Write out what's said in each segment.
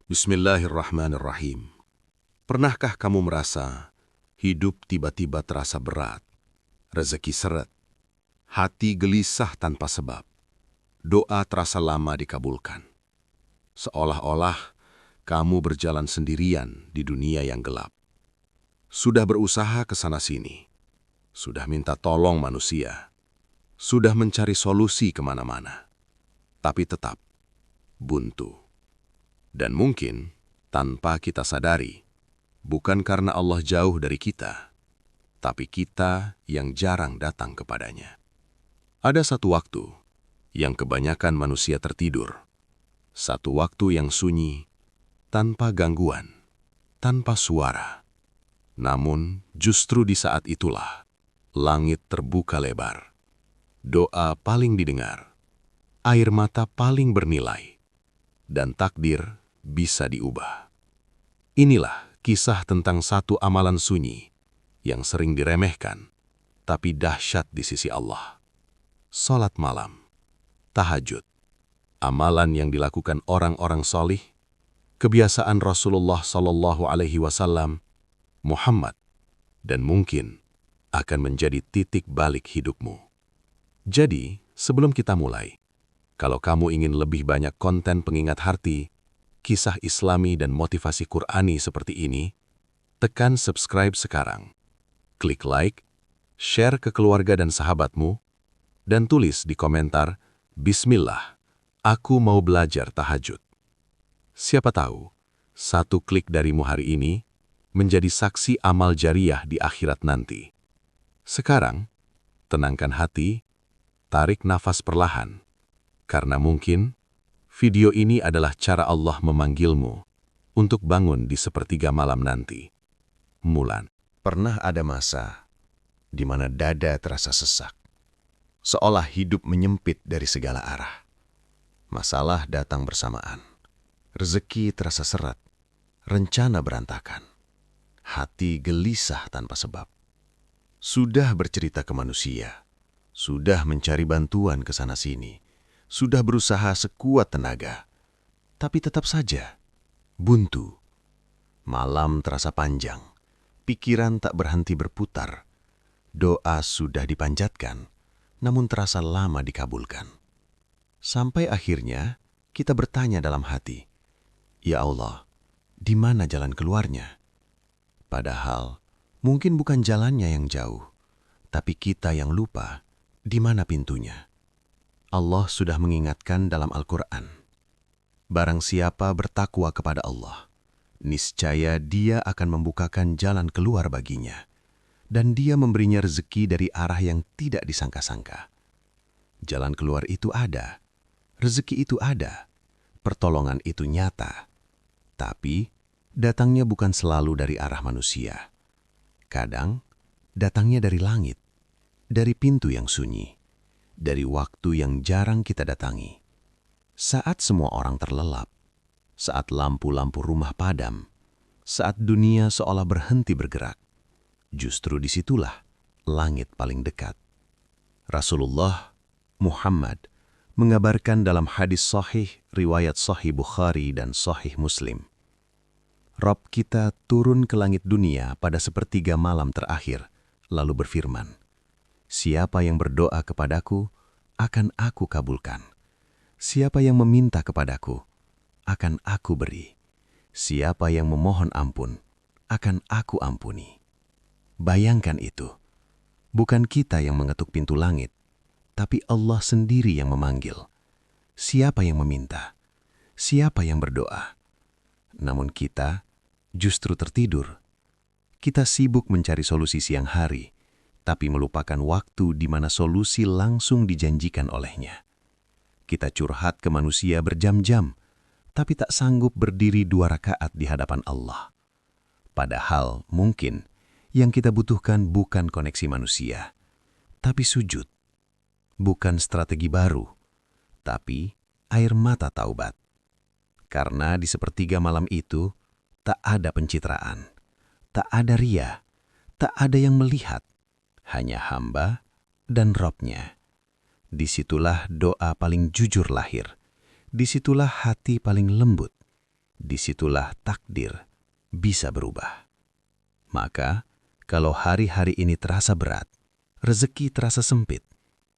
Bismillahirrahmanirrahim. Pernahkah kamu merasa hidup tiba-tiba terasa berat, rezeki seret, hati gelisah tanpa sebab, doa terasa lama dikabulkan? Seolah-olah kamu berjalan sendirian di dunia yang gelap. Sudah berusaha ke sana-sini, sudah minta tolong manusia, sudah mencari solusi kemana-mana, tapi tetap buntu. Dan mungkin tanpa kita sadari, bukan karena Allah jauh dari kita, tapi kita yang jarang datang kepadanya. Ada satu waktu yang kebanyakan manusia tertidur, satu waktu yang sunyi, tanpa gangguan, tanpa suara. Namun justru di saat itulah, langit terbuka lebar, doa paling didengar, air mata paling bernilai, dan takdir bisa diubah. Inilah kisah tentang satu amalan sunyi yang sering diremehkan, tapi dahsyat di sisi Allah. Salat malam, tahajud, amalan yang dilakukan orang-orang solih, kebiasaan Rasulullah SAW, Muhammad, dan mungkin akan menjadi titik balik hidupmu. Jadi, sebelum kita mulai, kalau kamu ingin lebih banyak konten pengingat hati, kisah Islami dan motivasi Qur'ani seperti ini, tekan subscribe sekarang. Klik like, share ke keluarga dan sahabatmu, dan tulis di komentar, Bismillah, aku mau belajar tahajud. Siapa tahu, satu klik darimu hari ini menjadi saksi amal jariah di akhirat nanti. Sekarang, tenangkan hati, tarik nafas perlahan, karena mungkin video ini adalah cara Allah memanggilmu untuk bangun di sepertiga malam nanti. Mulan. Pernah ada masa di mana dada terasa sesak, seolah hidup menyempit dari segala arah. Masalah datang bersamaan, rezeki terasa seret, rencana berantakan, hati gelisah tanpa sebab. Sudah bercerita ke manusia, sudah mencari bantuan ke sana-sini, sudah berusaha sekuat tenaga, tapi tetap saja buntu. Malam terasa panjang, pikiran tak berhenti berputar, doa sudah dipanjatkan, namun terasa lama dikabulkan. Sampai akhirnya kita bertanya dalam hati, "Ya Allah, di mana jalan keluarnya?" Padahal mungkin bukan jalannya yang jauh, tapi kita yang lupa di mana pintunya. Allah sudah mengingatkan dalam Al-Quran, barang siapa bertakwa kepada Allah, niscaya Dia akan membukakan jalan keluar baginya, dan Dia memberinya rezeki dari arah yang tidak disangka-sangka. Jalan keluar itu ada, rezeki itu ada, pertolongan itu nyata, tapi datangnya bukan selalu dari arah manusia. Kadang datangnya dari langit, dari pintu yang sunyi, dari waktu yang jarang kita datangi. Saat semua orang terlelap, saat lampu-lampu rumah padam, saat dunia seolah berhenti bergerak, justru disitulah langit paling dekat. Rasulullah Muhammad mengabarkan dalam hadis sahih riwayat Sahih Bukhari dan Sahih Muslim, Rabb kita turun ke langit dunia pada sepertiga malam terakhir, lalu berfirman, "Siapa yang berdoa kepadaku, akan aku kabulkan. Siapa yang meminta kepadaku, akan aku beri. Siapa yang memohon ampun, akan aku ampuni." Bayangkan itu. Bukan kita yang mengetuk pintu langit, tapi Allah sendiri yang memanggil. Siapa yang meminta? Siapa yang berdoa? Namun kita justru tertidur. Kita sibuk mencari solusi siang hari, tapi melupakan waktu di mana solusi langsung dijanjikan olehnya. Kita curhat ke manusia berjam-jam, tapi tak sanggup berdiri 2 rakaat di hadapan Allah. Padahal mungkin yang kita butuhkan bukan koneksi manusia, tapi sujud. Bukan strategi baru, tapi air mata taubat. Karena di sepertiga malam itu, tak ada pencitraan, tak ada ria, tak ada yang melihat, hanya hamba dan Rabb-Nya. Disitulah doa paling jujur lahir, disitulah hati paling lembut, disitulah takdir bisa berubah. Maka, kalau hari-hari ini terasa berat, rezeki terasa sempit,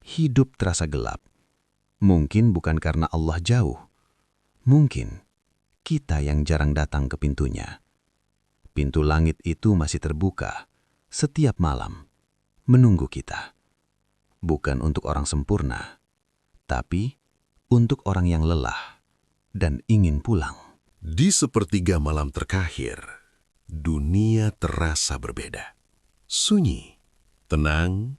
hidup terasa gelap, mungkin bukan karena Allah jauh, mungkin kita yang jarang datang ke pintunya. Pintu langit itu masih terbuka setiap malam, menunggu kita. Bukan untuk orang sempurna, tapi untuk orang yang lelah dan ingin pulang. Di sepertiga malam terakhir, dunia terasa berbeda. Sunyi, tenang,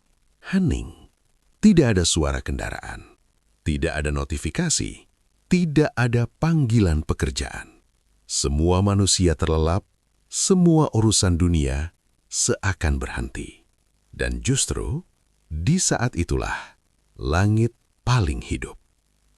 hening. Tidak ada suara kendaraan, tidak ada notifikasi, tidak ada panggilan pekerjaan. Semua manusia terlelap, semua urusan dunia seakan berhenti. Dan justru, di saat itulah, langit paling hidup.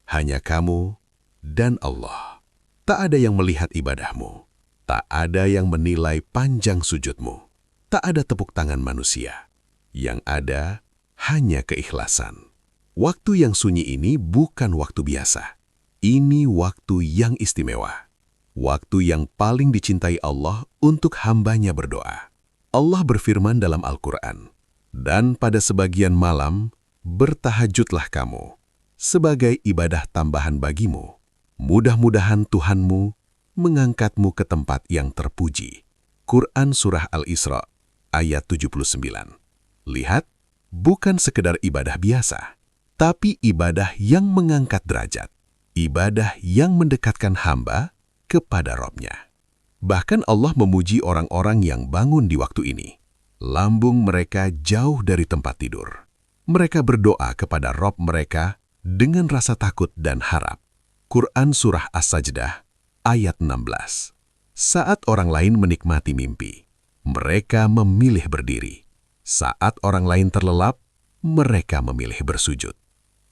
Hanya kamu dan Allah. Tak ada yang melihat ibadahmu. Tak ada yang menilai panjang sujudmu. Tak ada tepuk tangan manusia. Yang ada hanya keikhlasan. Waktu yang sunyi ini bukan waktu biasa. Ini waktu yang istimewa. Waktu yang paling dicintai Allah untuk hambanya berdoa. Allah berfirman dalam Al-Quran, "Dan pada sebagian malam, bertahajudlah kamu, sebagai ibadah tambahan bagimu. Mudah-mudahan Tuhanmu mengangkatmu ke tempat yang terpuji." Quran Surah Al-Isra, ayat 79. Lihat, bukan sekedar ibadah biasa, tapi ibadah yang mengangkat derajat. Ibadah yang mendekatkan hamba kepada Robnya. Bahkan Allah memuji orang-orang yang bangun di waktu ini. Lambung mereka jauh dari tempat tidur. Mereka berdoa kepada Rob mereka dengan rasa takut dan harap. Quran Surah As-Sajdah, ayat 16. Saat orang lain menikmati mimpi, mereka memilih berdiri. Saat orang lain terlelap, mereka memilih bersujud.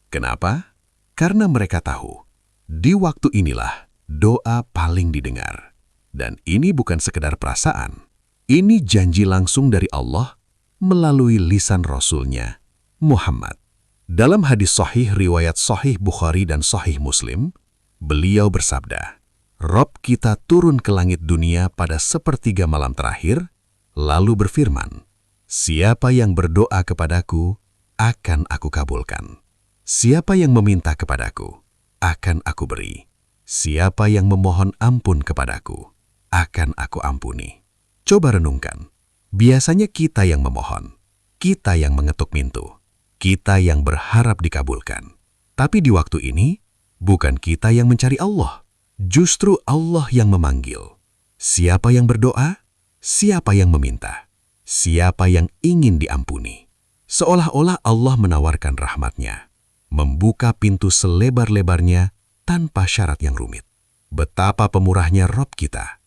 Kenapa? Karena mereka tahu, di waktu inilah doa paling didengar. Dan ini bukan sekedar perasaan. Ini janji langsung dari Allah melalui lisan Rasul-Nya, Muhammad. Dalam hadis sahih riwayat Sahih Bukhari dan Sahih Muslim, beliau bersabda, "Rob kita turun ke langit dunia pada sepertiga malam terakhir, lalu berfirman, 'Siapa yang berdoa kepadaku, akan aku kabulkan. Siapa yang meminta kepadaku, akan aku beri. Siapa yang memohon ampun kepadaku, akan aku ampuni.'" Coba renungkan, biasanya kita yang memohon, kita yang mengetuk pintu, kita yang berharap dikabulkan. Tapi di waktu ini, bukan kita yang mencari Allah, justru Allah yang memanggil. Siapa yang berdoa? Siapa yang meminta? Siapa yang ingin diampuni? Seolah-olah Allah menawarkan rahmat-Nya, membuka pintu selebar-lebarnya tanpa syarat yang rumit. Betapa pemurahnya Rob kita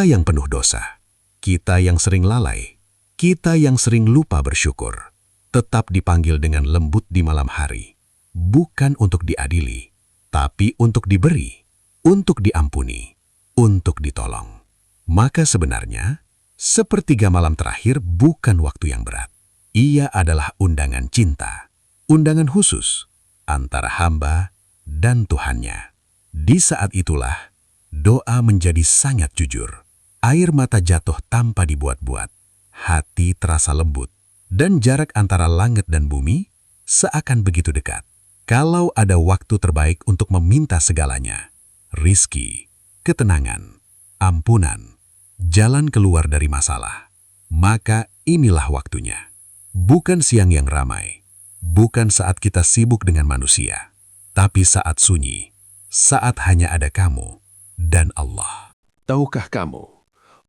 yang penuh dosa. Kita yang sering lalai, kita yang sering lupa bersyukur, tetap dipanggil dengan lembut di malam hari, bukan untuk diadili, tapi untuk diberi, untuk diampuni, untuk ditolong. Maka sebenarnya, sepertiga malam terakhir bukan waktu yang berat. Ia adalah undangan cinta, undangan khusus antara hamba dan Tuhannya. Di saat itulah, doa menjadi sangat jujur. Air mata jatuh tanpa dibuat-buat, hati terasa lembut, dan jarak antara langit dan bumi seakan begitu dekat. Kalau ada waktu terbaik untuk meminta segalanya, rizki, ketenangan, ampunan, jalan keluar dari masalah, maka inilah waktunya. Bukan siang yang ramai, bukan saat kita sibuk dengan manusia, tapi saat sunyi, saat hanya ada kamu dan Allah. Tahukah kamu,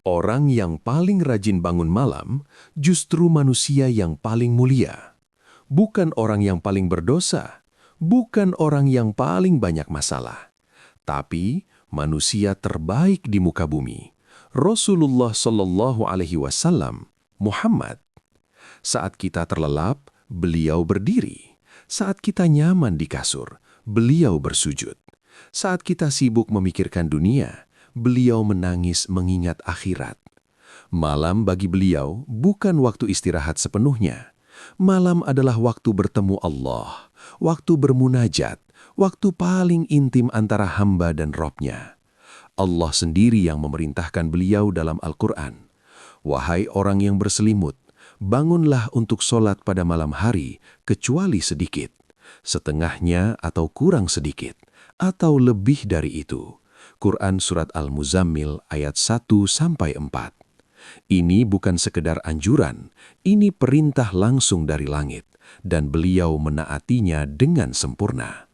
orang yang paling rajin bangun malam justru manusia yang paling mulia. Bukan orang yang paling berdosa, bukan orang yang paling banyak masalah, tapi manusia terbaik di muka bumi. Rasulullah Shallallahu Alaihi Wasallam, Muhammad. Saat kita terlelap, beliau berdiri. Saat kita nyaman di kasur, beliau bersujud. Saat kita sibuk memikirkan dunia, beliau menangis mengingat akhirat. Malam bagi beliau bukan waktu istirahat sepenuhnya. Malam adalah waktu bertemu Allah, waktu bermunajat, waktu paling intim antara hamba dan Robnya. Allah sendiri yang memerintahkan beliau dalam Al-Quran. Wahai orang yang berselimut, bangunlah untuk sholat pada malam hari, kecuali sedikit, setengahnya atau kurang sedikit, atau lebih dari itu. Quran Surat Al-Muzammil ayat 1-4. Ini bukan sekedar anjuran, ini perintah langsung dari langit, dan beliau menaatinya dengan sempurna.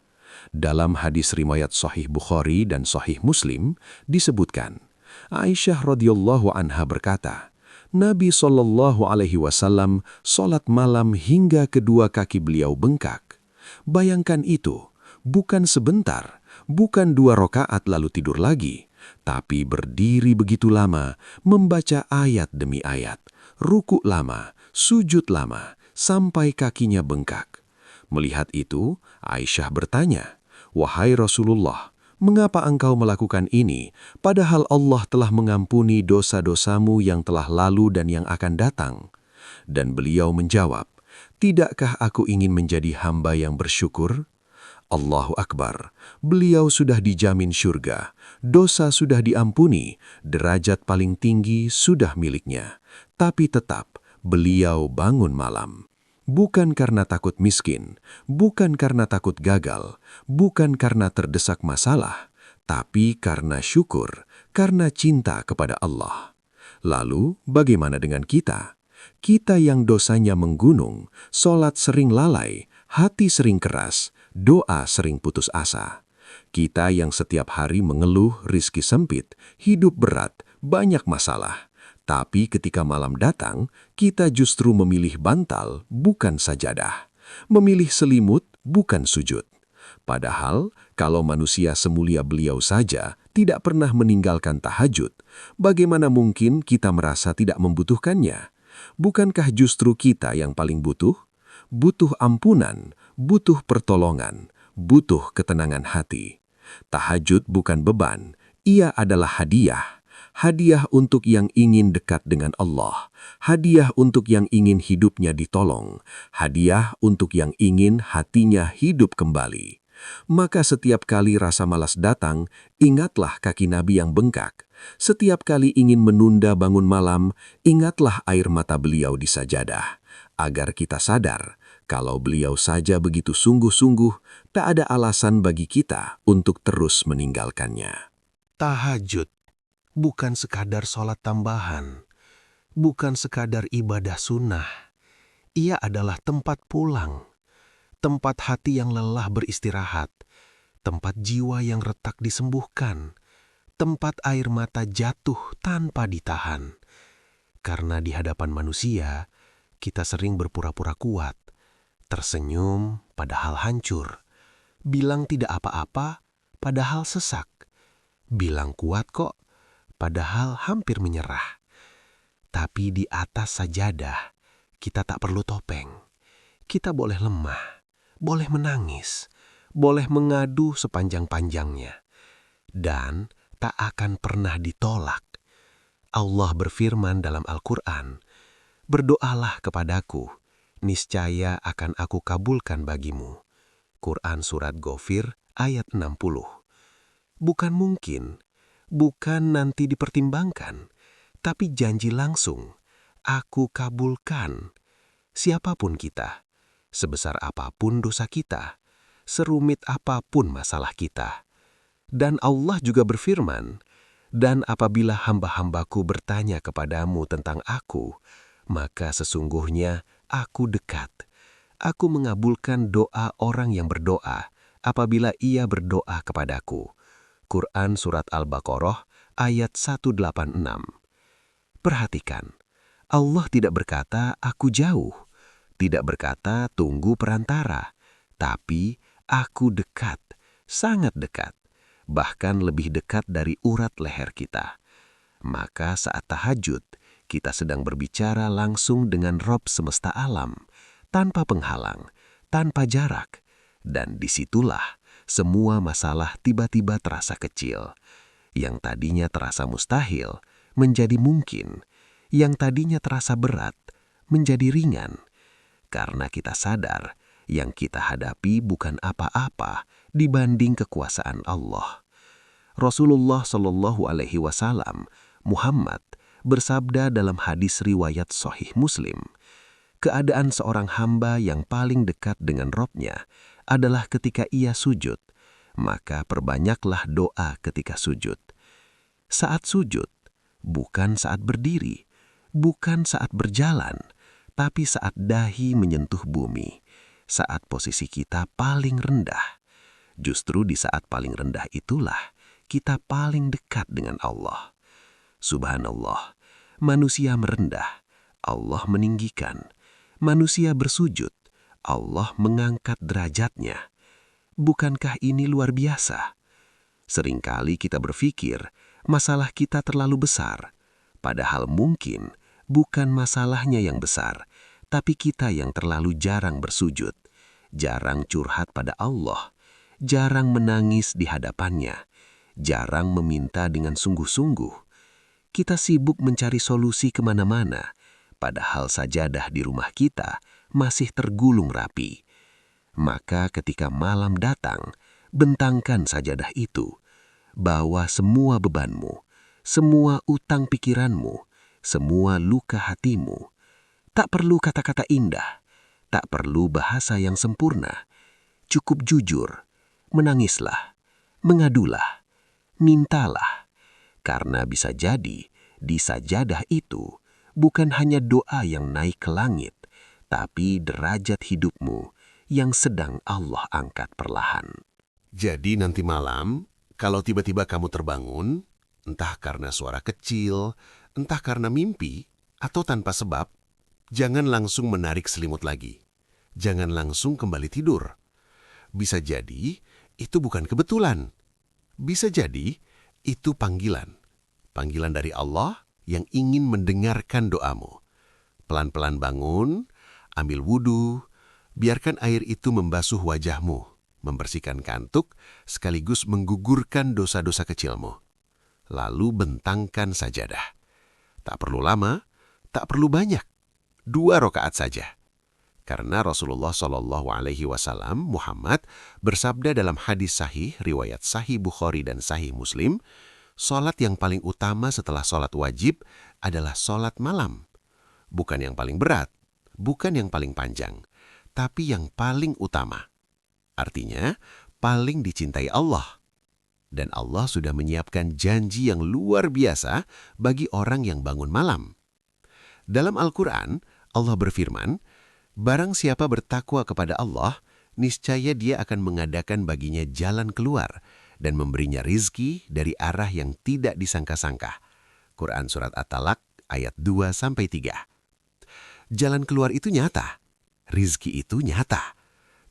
Dalam hadis riwayat Sahih Bukhari dan Sahih Muslim disebutkan, Aisyah radhiyallahu anha berkata, Nabi SAW sholat malam hingga kedua kaki beliau bengkak. Bayangkan itu, bukan sebentar, bukan 2 rakaat lalu tidur lagi, tapi berdiri begitu lama, membaca ayat demi ayat, ruku lama, sujud lama, sampai kakinya bengkak. Melihat itu, Aisyah bertanya, "Wahai Rasulullah, mengapa engkau melakukan ini, padahal Allah telah mengampuni dosa-dosamu yang telah lalu dan yang akan datang?" Dan beliau menjawab, "Tidakkah aku ingin menjadi hamba yang bersyukur?" Allahu Akbar, beliau sudah dijamin syurga, dosa sudah diampuni, derajat paling tinggi sudah miliknya. Tapi tetap, beliau bangun malam. Bukan karena takut miskin, bukan karena takut gagal, bukan karena terdesak masalah, tapi karena syukur, karena cinta kepada Allah. Lalu, bagaimana dengan kita? Kita yang dosanya menggunung, sholat sering lalai, hati sering keras, doa sering putus asa. Kita yang setiap hari mengeluh rizki sempit, hidup berat, banyak masalah. Tapi ketika malam datang, kita justru memilih bantal, bukan sajadah. Memilih selimut, bukan sujud. Padahal, kalau manusia semulia beliau saja tidak pernah meninggalkan tahajud, bagaimana mungkin kita merasa tidak membutuhkannya? Bukankah justru kita yang paling butuh? Butuh ampunan, butuh pertolongan, butuh ketenangan hati. Tahajud bukan beban, ia adalah hadiah. Hadiah untuk yang ingin dekat dengan Allah, hadiah untuk yang ingin hidupnya ditolong, hadiah untuk yang ingin hatinya hidup kembali. Maka setiap kali rasa malas datang, ingatlah kaki Nabi yang bengkak. Setiap kali ingin menunda bangun malam, ingatlah air mata beliau di sajadah. Agar kita sadar, kalau beliau saja begitu sungguh-sungguh, tak ada alasan bagi kita untuk terus meninggalkannya. Tahajud bukan sekadar sholat tambahan, bukan sekadar ibadah sunnah. Ia adalah tempat pulang, tempat hati yang lelah beristirahat, tempat jiwa yang retak disembuhkan, tempat air mata jatuh tanpa ditahan. Karena di hadapan manusia, kita sering berpura-pura kuat, tersenyum padahal hancur, bilang tidak apa-apa padahal sesak, bilang kuat kok padahal hampir menyerah. Tapi di atas sajadah, kita tak perlu topeng. Kita boleh lemah, boleh menangis, boleh mengadu sepanjang-panjangnya. Dan tak akan pernah ditolak. Allah berfirman dalam Al-Quran, "Berdoalah kepadaku, niscaya akan aku kabulkan bagimu." Quran Surat Ghafir ayat 60. Bukan mungkin, bukan nanti dipertimbangkan, tapi janji langsung, aku kabulkan. Siapapun kita, sebesar apapun dosa kita, serumit apapun masalah kita. Dan Allah juga berfirman, "Dan apabila hamba-hambaku bertanya kepadamu tentang aku, maka sesungguhnya aku dekat. Aku mengabulkan doa orang yang berdoa apabila ia berdoa kepadaku." Quran Surat Al-Baqarah ayat 186. Perhatikan, Allah tidak berkata, "Aku jauh," tidak berkata, "Tunggu perantara," tapi "Aku dekat," sangat dekat, bahkan lebih dekat dari urat leher kita. Maka saat tahajud, kita sedang berbicara langsung dengan Rob semesta alam, tanpa penghalang, tanpa jarak, dan disitulah semua masalah tiba-tiba terasa kecil. Yang tadinya terasa mustahil, menjadi mungkin. Yang tadinya terasa berat, menjadi ringan. Karena kita sadar, yang kita hadapi bukan apa-apa dibanding kekuasaan Allah. Rasulullah Shallallahu Alaihi Wasallam, Muhammad, bersabda dalam hadis riwayat Sahih Muslim, keadaan seorang hamba yang paling dekat dengan Robnya adalah ketika ia sujud, maka perbanyaklah doa ketika sujud. Saat sujud, bukan saat berdiri, bukan saat berjalan, tapi saat dahi menyentuh bumi, saat posisi kita paling rendah. Justru di saat paling rendah itulah kita paling dekat dengan Allah. Subhanallah, manusia merendah, Allah meninggikan. Manusia bersujud, Allah mengangkat derajatnya. Bukankah ini luar biasa? Seringkali kita berpikir masalah kita terlalu besar, padahal mungkin bukan masalahnya yang besar, tapi kita yang terlalu jarang bersujud, jarang curhat pada Allah, jarang menangis di hadapannya, jarang meminta dengan sungguh-sungguh. Kita sibuk mencari solusi kemana-mana, padahal sajadah di rumah kita masih tergulung rapi. Maka ketika malam datang, bentangkan sajadah itu, bawa semua bebanmu, semua utang pikiranmu, semua luka hatimu. Tak perlu kata-kata indah, tak perlu bahasa yang sempurna. Cukup jujur, menangislah, mengadulah, mintalah. Karena bisa jadi di sajadah itu bukan hanya doa yang naik ke langit, tapi derajat hidupmu yang sedang Allah angkat perlahan. Jadi nanti malam, kalau tiba-tiba kamu terbangun, entah karena suara kecil, entah karena mimpi, atau tanpa sebab, jangan langsung menarik selimut lagi. Jangan langsung kembali tidur. Bisa jadi itu bukan kebetulan. Bisa jadi itu panggilan. Panggilan dari Allah yang ingin mendengarkan doamu. Pelan-pelan bangun, ambil wudhu, biarkan air itu membasuh wajahmu, membersihkan kantuk, sekaligus menggugurkan dosa-dosa kecilmu. Lalu bentangkan sajadah. Tak perlu lama, tak perlu banyak. 2 rakaat saja. Karena Rasulullah Shallallahu Alaihi Wasallam Muhammad bersabda dalam hadis sahih riwayat Sahih Bukhari dan Sahih Muslim, sholat yang paling utama setelah sholat wajib adalah sholat malam. Bukan yang paling berat, bukan yang paling panjang, tapi yang paling utama. Artinya, paling dicintai Allah. Dan Allah sudah menyiapkan janji yang luar biasa bagi orang yang bangun malam. Dalam Al-Quran, Allah berfirman, barang siapa bertakwa kepada Allah, niscaya dia akan mengadakan baginya jalan keluar dan memberinya rizki dari arah yang tidak disangka-sangka. Quran Surat At-Talaq ayat 2-3. Jalan keluar itu nyata, rizki itu nyata.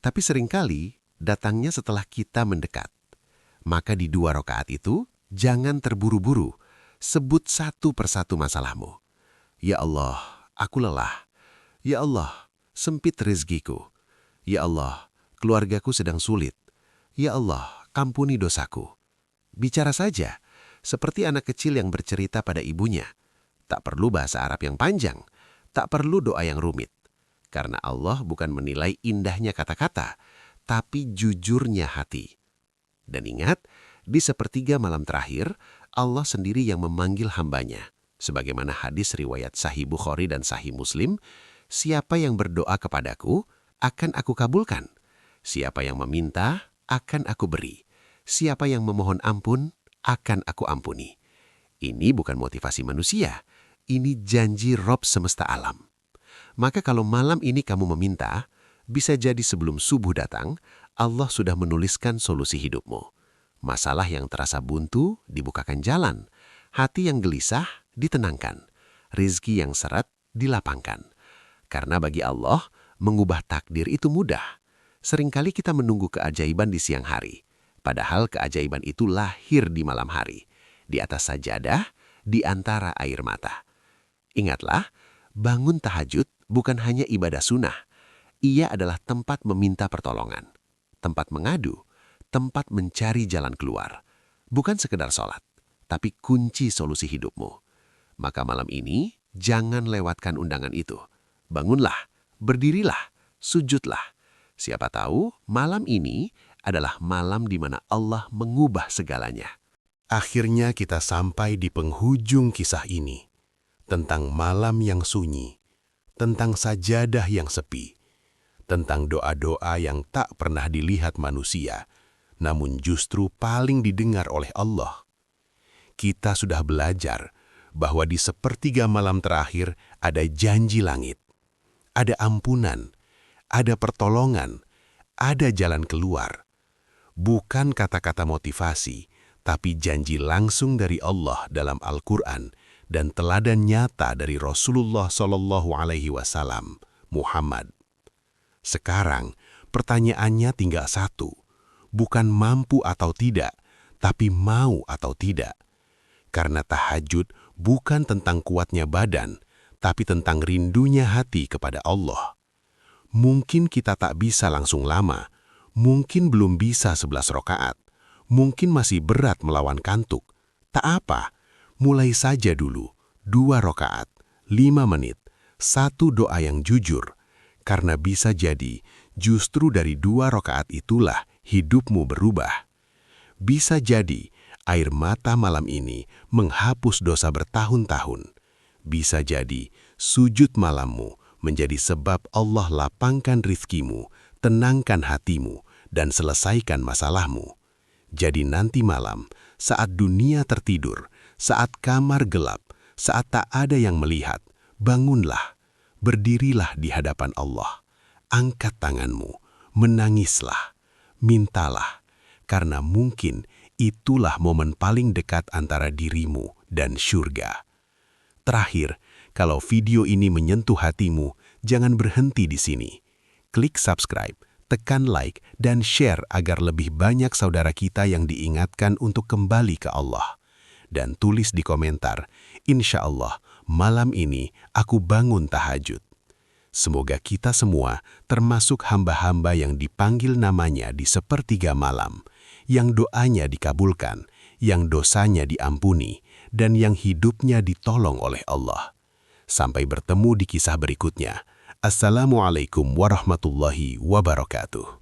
Tapi seringkali datangnya setelah kita mendekat. Maka di 2 rakaat itu, jangan terburu-buru. Sebut satu persatu masalahmu. Ya Allah, aku lelah. Ya Allah, sempit rizkiku. Ya Allah, keluargaku sedang sulit. Ya Allah, ampuni dosaku. Bicara saja, seperti anak kecil yang bercerita pada ibunya. Tak perlu bahasa Arab yang panjang. Tak perlu doa yang rumit. Karena Allah bukan menilai indahnya kata-kata, tapi jujurnya hati. Dan ingat, di sepertiga malam terakhir, Allah sendiri yang memanggil hambanya. Sebagaimana hadis riwayat Sahih Bukhari dan Sahih Muslim, siapa yang berdoa kepadaku, akan aku kabulkan. Siapa yang meminta, akan aku beri. Siapa yang memohon ampun, akan aku ampuni. Ini bukan motivasi manusia. Ini janji Rob semesta alam. Maka kalau malam ini kamu meminta, bisa jadi sebelum subuh datang, Allah sudah menuliskan solusi hidupmu. Masalah yang terasa buntu, dibukakan jalan. Hati yang gelisah, ditenangkan. Rizki yang seret, dilapangkan. Karena bagi Allah, mengubah takdir itu mudah. Seringkali kita menunggu keajaiban di siang hari. Padahal keajaiban itu lahir di malam hari. Di atas sajadah, di antara air mata. Ingatlah, bangun tahajud bukan hanya ibadah sunnah. Ia adalah tempat meminta pertolongan, tempat mengadu, tempat mencari jalan keluar. Bukan sekedar sholat, tapi kunci solusi hidupmu. Maka malam ini, jangan lewatkan undangan itu. Bangunlah, berdirilah, sujudlah. Siapa tahu malam ini adalah malam di mana Allah mengubah segalanya. Akhirnya kita sampai di penghujung kisah ini, tentang malam yang sunyi, tentang sajadah yang sepi, tentang doa-doa yang tak pernah dilihat manusia, namun justru paling didengar oleh Allah. Kita sudah belajar bahwa di sepertiga malam terakhir ada janji langit, ada ampunan, ada pertolongan, ada jalan keluar. Bukan kata-kata motivasi, tapi janji langsung dari Allah dalam Al-Quran dan teladan nyata dari Rasulullah SAW, Muhammad. Sekarang, pertanyaannya tinggal satu, bukan mampu atau tidak, tapi mau atau tidak. Karena tahajud bukan tentang kuatnya badan, tapi tentang rindunya hati kepada Allah. Mungkin kita tak bisa langsung lama, mungkin belum bisa 11 rakaat, mungkin masih berat melawan kantuk. Tak apa, mulai saja dulu, 2 rakaat, 5 menit, 1 doa yang jujur. Karena bisa jadi, justru dari 2 rakaat itulah hidupmu berubah. Bisa jadi, air mata malam ini menghapus dosa bertahun-tahun. Bisa jadi, sujud malammu menjadi sebab Allah lapangkan rizkimu, tenangkan hatimu, dan selesaikan masalahmu. Jadi nanti malam, saat dunia tertidur, saat kamar gelap, saat tak ada yang melihat, bangunlah, berdirilah di hadapan Allah. Angkat tanganmu, menangislah, mintalah, karena mungkin itulah momen paling dekat antara dirimu dan syurga. Terakhir, kalau video ini menyentuh hatimu, jangan berhenti di sini. Klik subscribe, tekan like, dan share agar lebih banyak saudara kita yang diingatkan untuk kembali ke Allah. Dan tulis di komentar, insya Allah malam ini aku bangun tahajud. Semoga kita semua termasuk hamba-hamba yang dipanggil namanya di sepertiga malam, yang doanya dikabulkan, yang dosanya diampuni, dan yang hidupnya ditolong oleh Allah. Sampai bertemu di kisah berikutnya. Assalamualaikum warahmatullahi wabarakatuh.